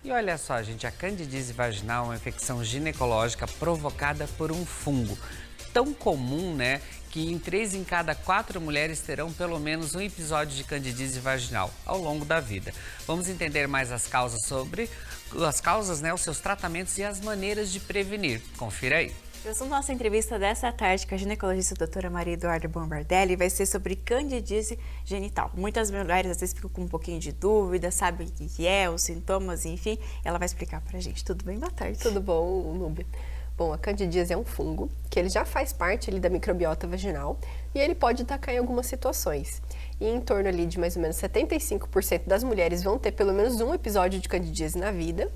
E olha só, gente, a candidíase vaginal é uma infecção ginecológica provocada por um fungo. Tão comum, né, que em 3 em cada 4 mulheres terão pelo menos um episódio de candidíase vaginal ao longo da vida. Vamos entender mais as causas né, os seus tratamentos e as maneiras de prevenir. Confira aí. A nossa entrevista dessa tarde com a ginecologista doutora Maria Eduarda Bombardelli vai ser sobre candidíase genital. Muitas mulheres às vezes ficam com um pouquinho de dúvida, sabem o que é, os sintomas, enfim, ela vai explicar pra gente. Tudo bem? Boa tarde. Tudo bom, Núbia? Bom, a candidíase é um fungo que ele já faz parte ali da microbiota vaginal e ele pode atacar em algumas situações. E em torno ali de mais ou menos 75% das mulheres vão ter pelo menos um episódio de candidíase na vida,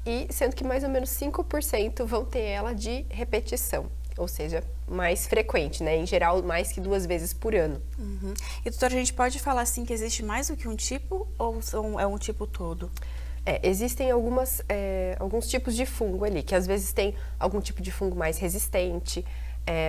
e sendo que mais ou menos 5% vão ter ela de repetição, ou seja, mais frequente, né? Em geral, mais que 2 vezes por ano. Uhum. E doutora, a gente pode falar assim que existe mais do que um tipo ou é um tipo todo? Existem alguns tipos de fungo ali, que às vezes tem algum tipo de fungo mais resistente,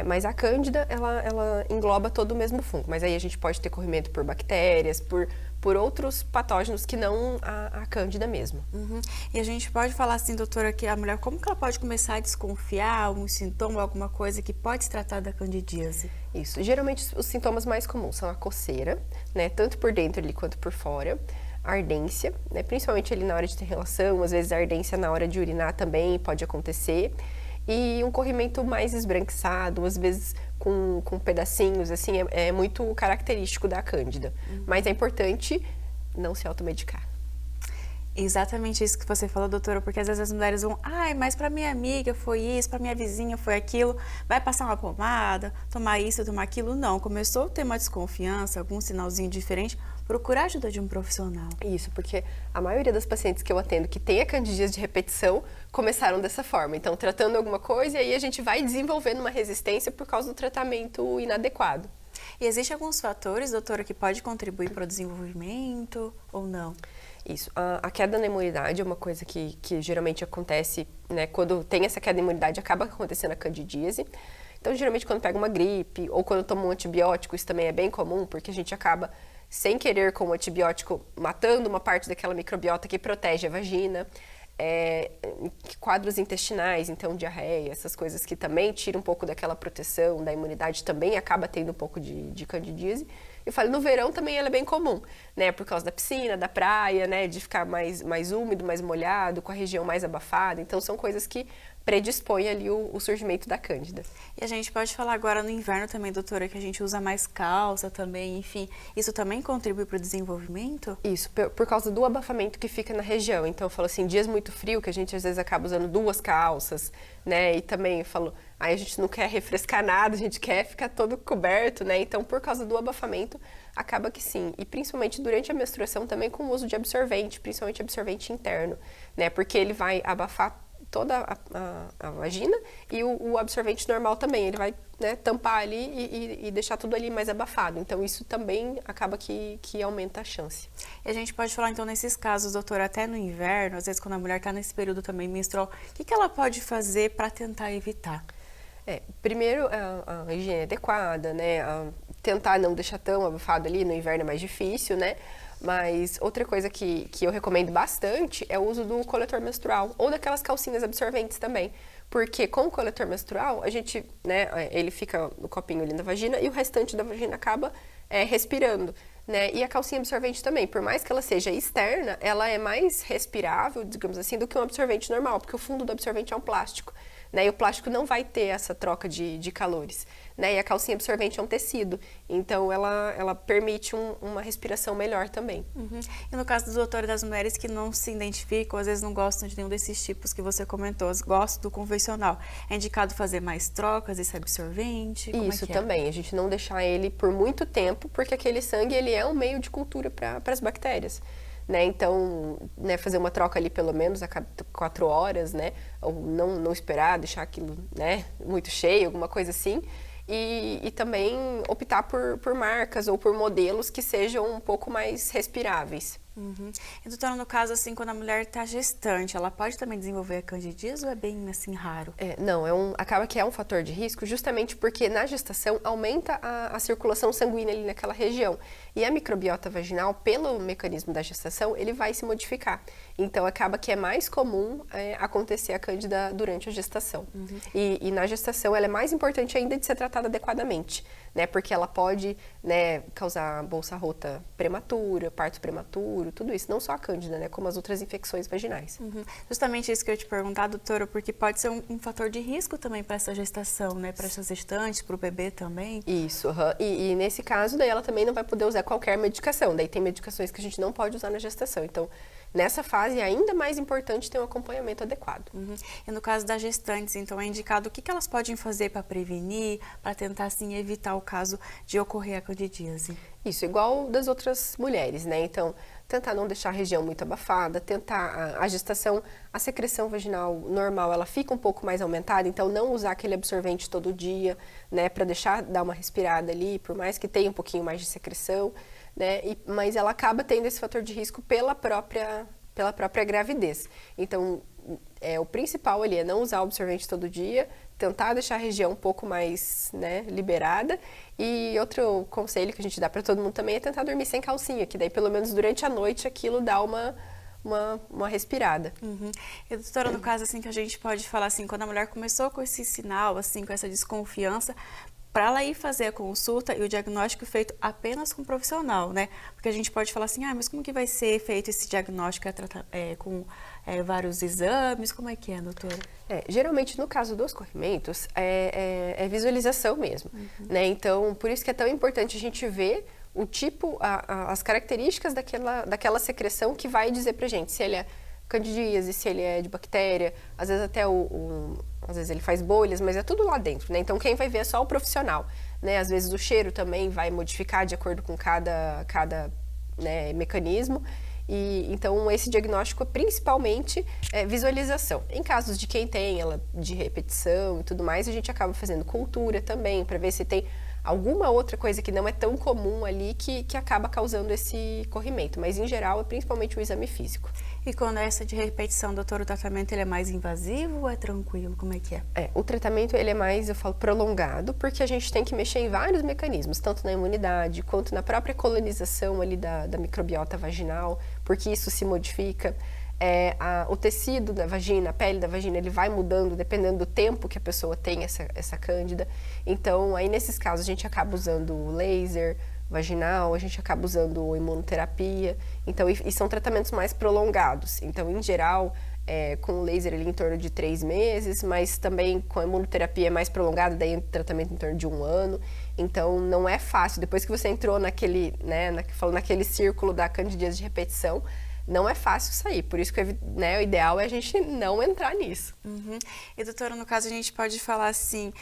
mas a cândida, ela engloba todo o mesmo fungo. Mas aí a gente pode ter corrimento por bactérias, por outros patógenos que não a cândida mesmo. Uhum. E a gente pode falar assim, doutora, que a mulher, como que ela pode começar a desconfiar, algum sintoma, alguma coisa que pode se tratar da candidíase? Isso. Geralmente os sintomas mais comuns são a coceira, né, tanto por dentro ali quanto por fora. Ardência, né, principalmente ali na hora de ter relação, às vezes a ardência na hora de urinar também pode acontecer. E um corrimento mais esbranquiçado, às vezes com pedacinhos, assim, é muito característico da cândida. Mas é importante não se automedicar. Exatamente isso que você falou, doutora, porque às vezes as mulheres vão, mas para minha amiga foi isso, para minha vizinha foi aquilo, vai passar uma pomada, tomar isso, tomar aquilo. Não, começou a ter uma desconfiança, algum sinalzinho diferente, procurar a ajuda de um profissional. Isso, porque a maioria das pacientes que eu atendo que tem a candidíase de repetição começaram dessa forma. Então, tratando alguma coisa e aí a gente vai desenvolvendo uma resistência por causa do tratamento inadequado. E existem alguns fatores, doutora, que pode contribuir para o desenvolvimento ou não? Isso. A queda na imunidade é uma coisa que geralmente acontece, né? Quando tem essa queda na imunidade, acaba acontecendo a candidíase. Então, geralmente, quando pega uma gripe ou quando toma um antibiótico, isso também é bem comum, porque a gente acaba, sem querer, com o antibiótico, matando uma parte daquela microbiota que protege a vagina. Quadros intestinais, então diarreia, essas coisas que também tiram um pouco daquela proteção da imunidade, também acaba tendo um pouco de candidíase. Eu falo, no verão também ela é bem comum, né, por causa da piscina, da praia, né, de ficar mais úmido, mais molhado, com a região mais abafada, então são coisas que predispõem ali o surgimento da cândida. E a gente pode falar agora no inverno também, doutora, que a gente usa mais calça também, enfim, isso também contribui para o desenvolvimento? Isso, por causa do abafamento que fica na região. Então eu falo assim, dias muito frio, que a gente às vezes acaba usando 2 calças, né, e também eu falo, aí a gente não quer refrescar nada, a gente quer ficar todo coberto, né, então por causa do abafamento, acaba que sim, e principalmente durante a menstruação também com o uso de absorvente, principalmente absorvente interno, né, porque ele vai abafar toda a vagina e o absorvente normal também, ele vai, né, tampar ali e deixar tudo ali mais abafado. Então isso também acaba que aumenta a chance. E a gente pode falar então nesses casos, doutora, até no inverno, às vezes quando a mulher está nesse período também menstrual, o que ela pode fazer para tentar evitar? Primeiro a higiene adequada, né, tentar não deixar tão abafado ali, no inverno é mais difícil, né? Mas outra coisa que eu recomendo bastante é o uso do coletor menstrual ou daquelas calcinhas absorventes também. Porque com o coletor menstrual, a gente, né, ele fica no copinho ali na vagina e o restante da vagina acaba respirando, né? E a calcinha absorvente também, por mais que ela seja externa, ela é mais respirável, digamos assim, do que um absorvente normal, porque o fundo do absorvente é um plástico, né? E o plástico não vai ter essa troca de calores, né? E a calcinha absorvente é um tecido, então ela permite uma respiração melhor também. Uhum. E no caso do doutor, das mulheres que não se identificam, às vezes não gostam de nenhum desses tipos que você comentou, gostam do convencional, é indicado fazer mais trocas desse absorvente? Como Isso também, a gente não deixar ele por muito tempo, porque aquele sangue ele é um meio de cultura para as bactérias. Né, então, né, fazer uma troca ali pelo menos a cada 4 horas, né, ou não esperar, deixar aquilo, né, muito cheio, alguma coisa assim, e também optar por marcas ou por modelos que sejam um pouco mais respiráveis. Uhum. E doutora, no caso, assim, quando a mulher está gestante, ela pode também desenvolver a candidíase ou é bem, assim, raro? Não, acaba que é um fator de risco justamente porque na gestação aumenta a circulação sanguínea ali naquela região. E a microbiota vaginal, pelo mecanismo da gestação, ele vai se modificar. Então, acaba que é mais comum acontecer a cândida durante a gestação. Uhum. E na gestação, ela é mais importante ainda de ser tratada adequadamente, né? Porque ela pode, né, causar bolsa rota prematura, parto prematuro, tudo isso. Não só a cândida, né? Como as outras infecções vaginais. Uhum. Justamente isso que eu ia te perguntar, doutora, porque pode ser um fator de risco também para essa gestação, né? Para essas gestantes, para o bebê também. Isso, e nesse caso, daí ela também não vai poder usar qualquer medicação. Daí tem medicações que a gente não pode usar na gestação. Então, nessa fase, é ainda mais importante ter um acompanhamento adequado. Uhum. E no caso das gestantes, então, é indicado o que elas podem fazer para prevenir, para tentar, assim, evitar o caso de ocorrer a candidíase? Isso, igual das outras mulheres, né? Então, tentar não deixar a região muito abafada, tentar a gestação, a secreção vaginal normal, ela fica um pouco mais aumentada, então não usar aquele absorvente todo dia, né? Para dar uma respirada ali, por mais que tenha um pouquinho mais de secreção, né? Mas ela acaba tendo esse fator de risco pela própria gravidez. Então, o principal ali é não usar o absorvente todo dia, tentar deixar a região um pouco mais, né, liberada. E outro conselho que a gente dá para todo mundo também é tentar dormir sem calcinha, que daí pelo menos durante a noite aquilo dá uma respirada. Uhum. E doutora, no caso assim que a gente pode falar assim, quando a mulher começou com esse sinal, assim, com essa desconfiança, para ela ir fazer a consulta e o diagnóstico feito apenas com um profissional, né? Porque a gente pode falar assim, mas como que vai ser feito esse diagnóstico com vários exames? Como é que é, doutora? Geralmente, no caso dos corrimentos, é visualização mesmo, né? Então, por isso que é tão importante a gente ver o tipo, as características daquela secreção que vai dizer pra gente se ele é candidíase, se ele é de bactéria, às vezes até às vezes ele faz bolhas, mas é tudo lá dentro, né? Então quem vai ver é só o profissional, né? Às vezes o cheiro também vai modificar de acordo com cada né, mecanismo. E então esse diagnóstico principalmente é visualização. Em casos de quem tem ela de repetição e tudo mais, a gente acaba fazendo cultura também para ver se tem alguma outra coisa que não é tão comum ali que acaba causando esse corrimento, mas em geral é principalmente o exame físico. E quando é essa de repetição, doutor, o tratamento ele é mais invasivo ou é tranquilo? Como é que é? O tratamento ele é mais, eu falo, prolongado, porque a gente tem que mexer em vários mecanismos, tanto na imunidade quanto na própria colonização ali da microbiota vaginal, porque isso se modifica. O tecido da vagina, a pele da vagina, ele vai mudando dependendo do tempo que a pessoa tem essa cândida. Então, aí nesses casos a gente acaba usando laser vaginal, a gente acaba usando imunoterapia. Então, e são tratamentos mais prolongados. Então, em geral, com o laser ali em torno de 3 meses, mas também com a imunoterapia mais prolongada, daí tratamento em torno de 1 ano. Então, não é fácil. Depois que você entrou naquele círculo da candidíase de repetição, não é fácil sair, por isso que o ideal é a gente não entrar nisso. Uhum. E doutora, no caso a gente pode falar assim,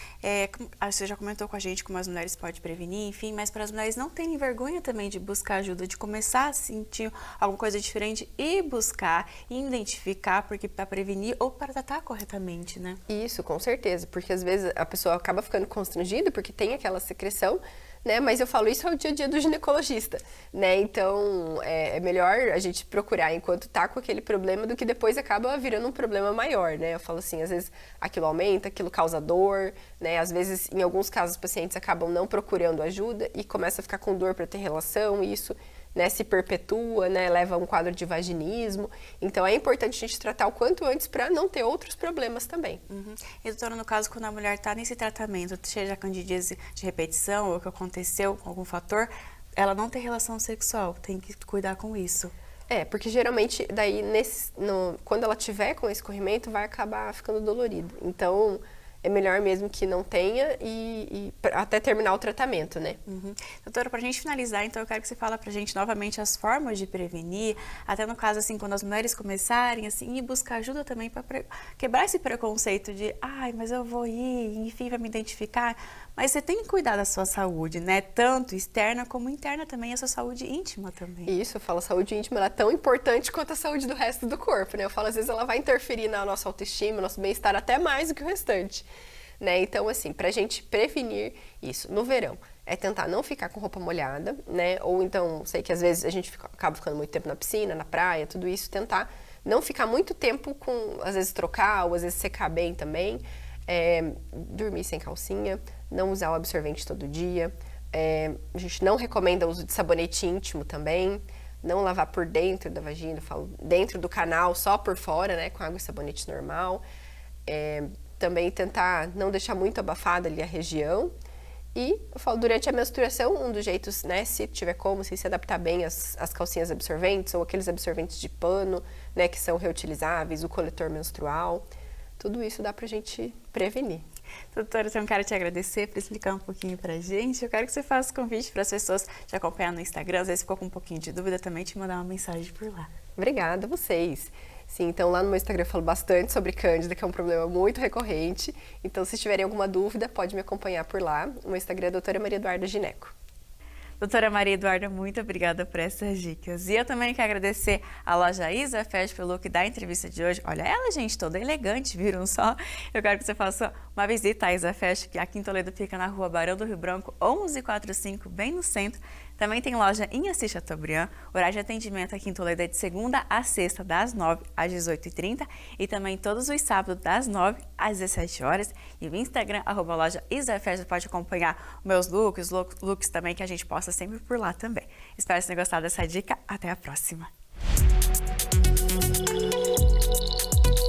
você já comentou com a gente como as mulheres podem prevenir, enfim, mas para as mulheres não terem vergonha também de buscar ajuda, de começar a sentir alguma coisa diferente e buscar, e identificar, porque para prevenir ou para tratar corretamente, né? Isso, com certeza, porque às vezes a pessoa acaba ficando constrangida porque tem aquela secreção, né? Mas eu falo, isso é o dia a dia do ginecologista, né? Então, é melhor a gente procurar enquanto tá com aquele problema do que depois acaba virando um problema maior, né? Eu falo assim, às vezes aquilo aumenta, aquilo causa dor, né? Às vezes, em alguns casos, os pacientes acabam não procurando ajuda e começa a ficar com dor para ter relação, e isso, né, se perpetua, né, leva a um quadro de vaginismo. Então, é importante a gente tratar o quanto antes para não ter outros problemas também. Uhum. E, doutora, no caso, quando a mulher está nesse tratamento, seja candidíase de repetição ou que aconteceu com algum fator, ela não tem relação sexual, tem que cuidar com isso. Porque geralmente, daí, quando ela tiver com esse corrimento, vai acabar ficando dolorido. Então, é melhor mesmo que não tenha e até terminar o tratamento, né? Uhum. Doutora, pra gente finalizar, então eu quero que você fale pra gente novamente as formas de prevenir, até no caso, assim, quando as mulheres começarem, assim, e buscar ajuda também para quebrar esse preconceito de, mas eu vou ir, enfim, vai me identificar. Mas você tem que cuidar da sua saúde, né? Tanto externa como interna também, a sua saúde íntima também. Isso, eu falo, a saúde íntima ela é tão importante quanto a saúde do resto do corpo, né? Eu falo, às vezes ela vai interferir na nossa autoestima, nosso bem-estar até mais do que o restante, né? Então, assim, pra gente prevenir isso no verão, é tentar não ficar com roupa molhada, né? Ou então, sei que às vezes a gente acaba ficando muito tempo na piscina, na praia, tudo isso, tentar não ficar muito tempo com, às vezes trocar, ou às vezes secar bem também. Dormir sem calcinha, não usar o absorvente todo dia. A gente não recomenda o uso de sabonete íntimo também. Não lavar por dentro da vagina, falo dentro do canal, só por fora, né? Com água e sabonete normal. Também tentar não deixar muito abafada ali a região. E eu falo, durante a menstruação, um dos jeitos, né, se tiver como, se adaptar bem às calcinhas absorventes ou aqueles absorventes de pano, né, que são reutilizáveis, o coletor menstrual, tudo isso dá pra gente prevenir. Doutora, então eu quero te agradecer por explicar um pouquinho pra gente. Eu quero que você faça convite para as pessoas te acompanhar no Instagram, às vezes ficou com um pouquinho de dúvida, também te mandar uma mensagem por lá. Obrigada a vocês. Sim, então lá no meu Instagram eu falo bastante sobre cândida, que é um problema muito recorrente. Então, se tiverem alguma dúvida, pode me acompanhar por lá. O meu Instagram é Doutora Maria Eduarda Gineco. Doutora Maria Eduarda, muito obrigada por essas dicas. E eu também quero agradecer a loja Isa Fashion pelo look da entrevista de hoje. Olha ela, gente, toda elegante, viram só? Eu quero que você faça uma visita à Isa Fashion, que aqui em Toledo fica na rua Barão do Rio Branco, 1145, bem no centro. Também tem loja em Assis Chateaubriand. O horário de atendimento aqui em Toledo é de segunda a sexta, das 9 às 18h30. E também todos os sábados, das 9 às 17 horas. E o Instagram, @loja Isa Fashion, pode acompanhar meus looks também, que a gente posta sempre por lá também. Espero que vocês tenham gostado dessa dica. Até a próxima!